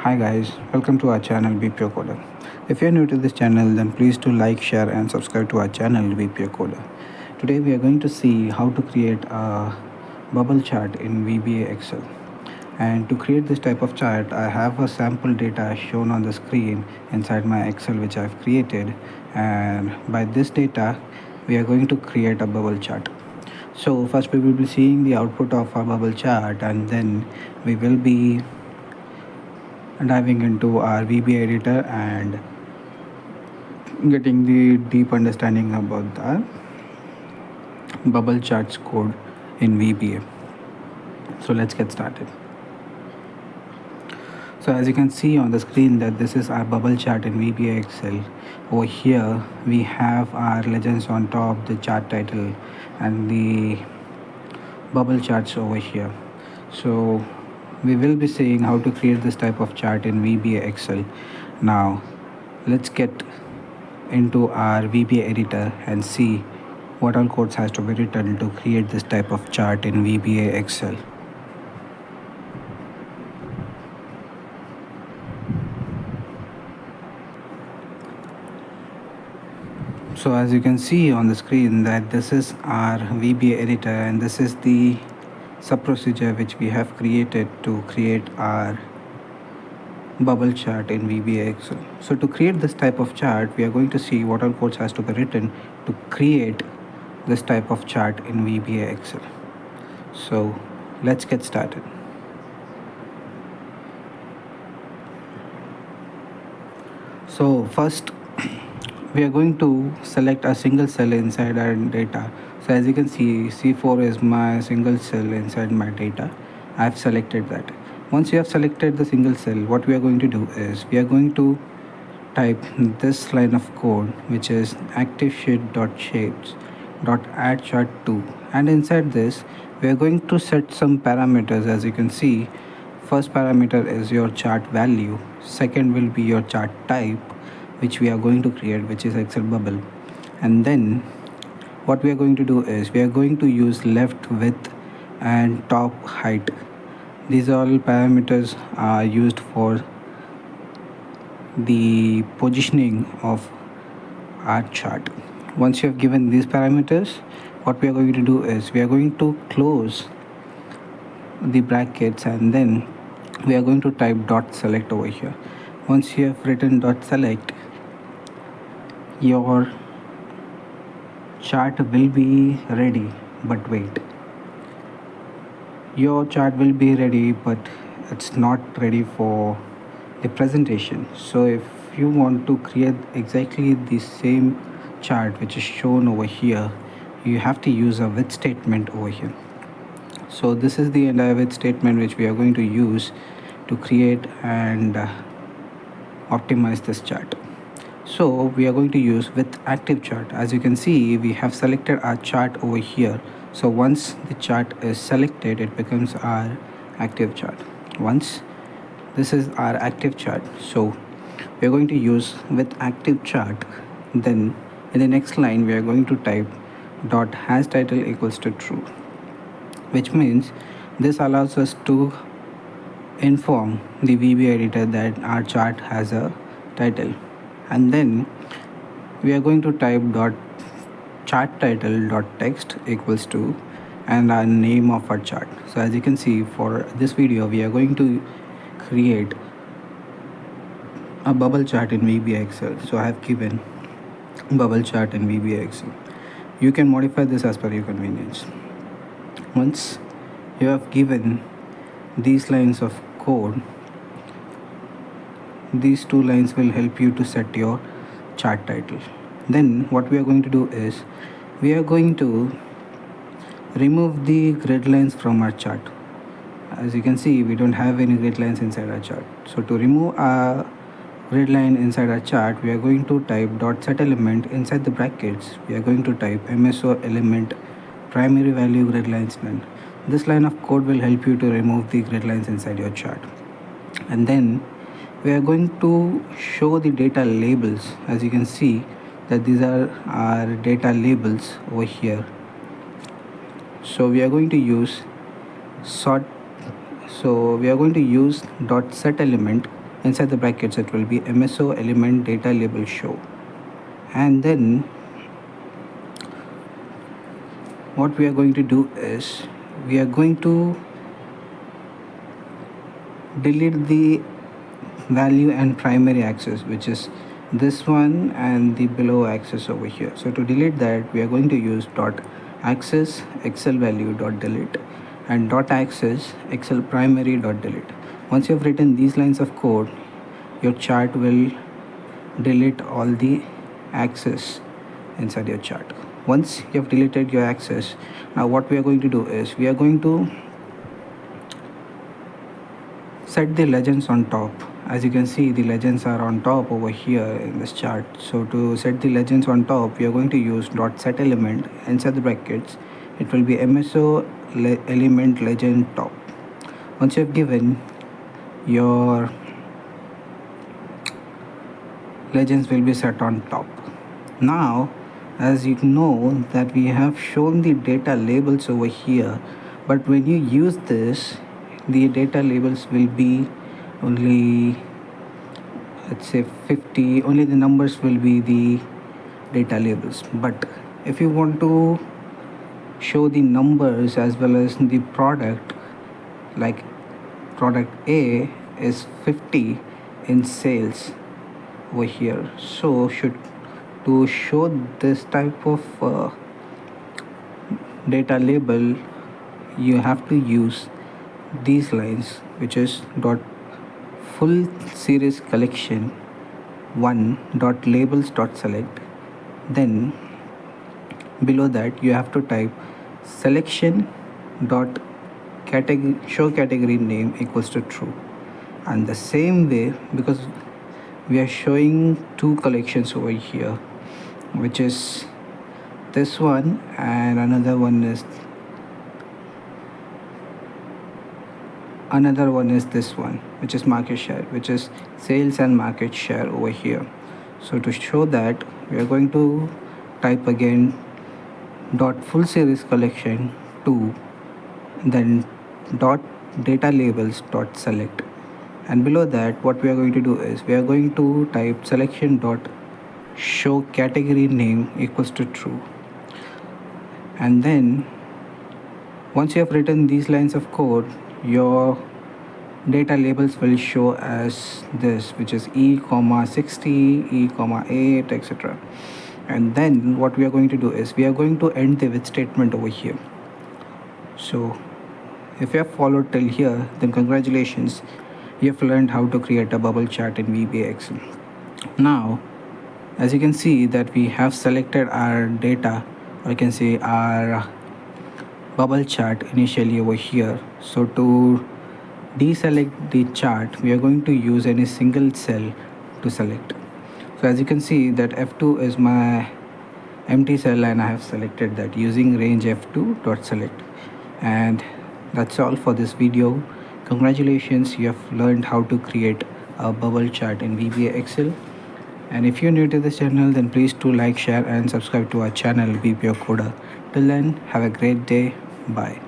Hi guys, welcome to our channel VBA Coder. If you're new to this channel, then please do like, share and subscribe to our channel VBA Coder. Today we are going to see how to create a bubble chart in VBA Excel. And to create this type of chart, I have a sample data shown on the screen inside my Excel which I've created, and by this data we are going to create a bubble chart. So first we will be seeing the output of our bubble chart, and then we will be diving into our VBA editor and getting the deep understanding about the bubble charts code in VBA. So let's get started. So as you can see on the screen that this is our bubble chart in VBA Excel. Over here we have our legends on top, the chart title and the bubble charts over here. So we will be seeing how to create this type of chart in VBA Excel. Now let's get into our VBA editor and see what all codes has to be written to create this type of chart in VBA Excel. So as you can see on the screen that this is our VBA editor, and this is the sub procedure which we have created to create our bubble chart in VBA Excel. So to create this type of chart, we are going to see what all codes has to be written to create this type of chart in VBA Excel. So let's get started. So first we are going to select a single cell inside our data. So as you can see, C4 is my single cell inside my data. I've selected that. Once you have selected the single cell, what we are going to do is we are going to type this line of code, which is activesheet.shapes.add chart2, and inside this we are going to set some parameters. As you can see, first parameter is your chart value, second will be your chart type which we are going to create, which is Excel bubble, and then what we are going to do is we are going to use left width and top height. These all parameters are used for the positioning of our chart. Once you have given these parameters, what we are going to do is we are going to close the brackets, and then we are going to type dot select over here. Once you have written dot select, your chart will be ready. But wait, your chart will be ready, but it's not ready for the presentation. So if you want to create exactly the same chart which is shown over here, you have to use a with statement over here. So this is the entire with statement which we are going to use to create and optimize this chart. So we are going to use with active chart. As you can see, we have selected our chart over here. So once the chart is selected, it becomes our active chart. Once this is our active chart, so we are going to use with active chart. Then in the next line we are going to type dot has title equals to true, which means this allows us to inform the VBA editor that our chart has a title. And then we are going to type dot chart title dot text equals to and our name of our chart. So as you can see, for this video we are going to create a bubble chart in VBA Excel. So I have given bubble chart in VBA Excel. You can modify this as per your convenience. Once you have given these lines of code, these two lines will help you to set your chart title. Then what we are going to do is we are going to remove the grid lines from our chart. As you can see, we don't have any grid lines inside our chart. So to remove a grid line inside our chart, we are going to type dot set element. Inside the brackets we are going to type MSO element primary value grid lines none. This line of code will help you to remove the grid lines inside your chart. And then we are going to show the data labels. As you can see that these are our data labels over here. So we are going to use sort. So we are going to use dot set element inside the brackets it will be MSO element data label show. And then what we are going to do is we are going to delete the value and primary access, which is this one and the below access over here. So to delete that, we are going to use dot access excel value dot delete and dot access excel primary dot delete. Once you have written these lines of code, your chart will delete all the access inside your chart. Once you have deleted your access, now what we are going to do is we are going to set the legends on top. As you can see, the legends are on top over here in this chart. So to set the legends on top, we are going to use dot set element inside the brackets. It will be MSO element legend top. Once you have given, your legends will be set on top. Now, as you know that we have shown the data labels over here, but when you use this, the data labels will be only, let's say 50, only the numbers will be the data labels. But if you want to show the numbers as well as the product, like product A is 50 in sales over here, so to show this type of data label, you have to use these lines, which is dot full series collection 1 dot labels dot select. Then below that you have to type selection dot category show category name equals to true. And the same way, because we are showing two collections over here, which is this one and another one is this one, which is market share, which is sales and market share over here. So to show that, we are going to type again dot full series collection 2, then dot data labels dot select. And below that, what we are going to do is we are going to type selection dot show category name equals to true. And then once you have written these lines of code, your data labels will show as this, which is E, 60, E, 8, etc. And then what we are going to do is we are going to end the with statement over here. So if you have followed till here, then congratulations, you have learned how to create a bubble chart in VBA Excel. Now, as you can see that we have selected our data, or you can say our bubble chart initially over here. So to deselect the chart, we are going to use any single cell to select. So as you can see that F2 is my empty cell and I have selected that using range F2 dot select. And that's all for this video. Congratulations, you have learned how to create a bubble chart in VBA Excel. And if you're new to this channel, then please do like, share and subscribe to our channel VBA Coder. Till then, have a great day. Bye.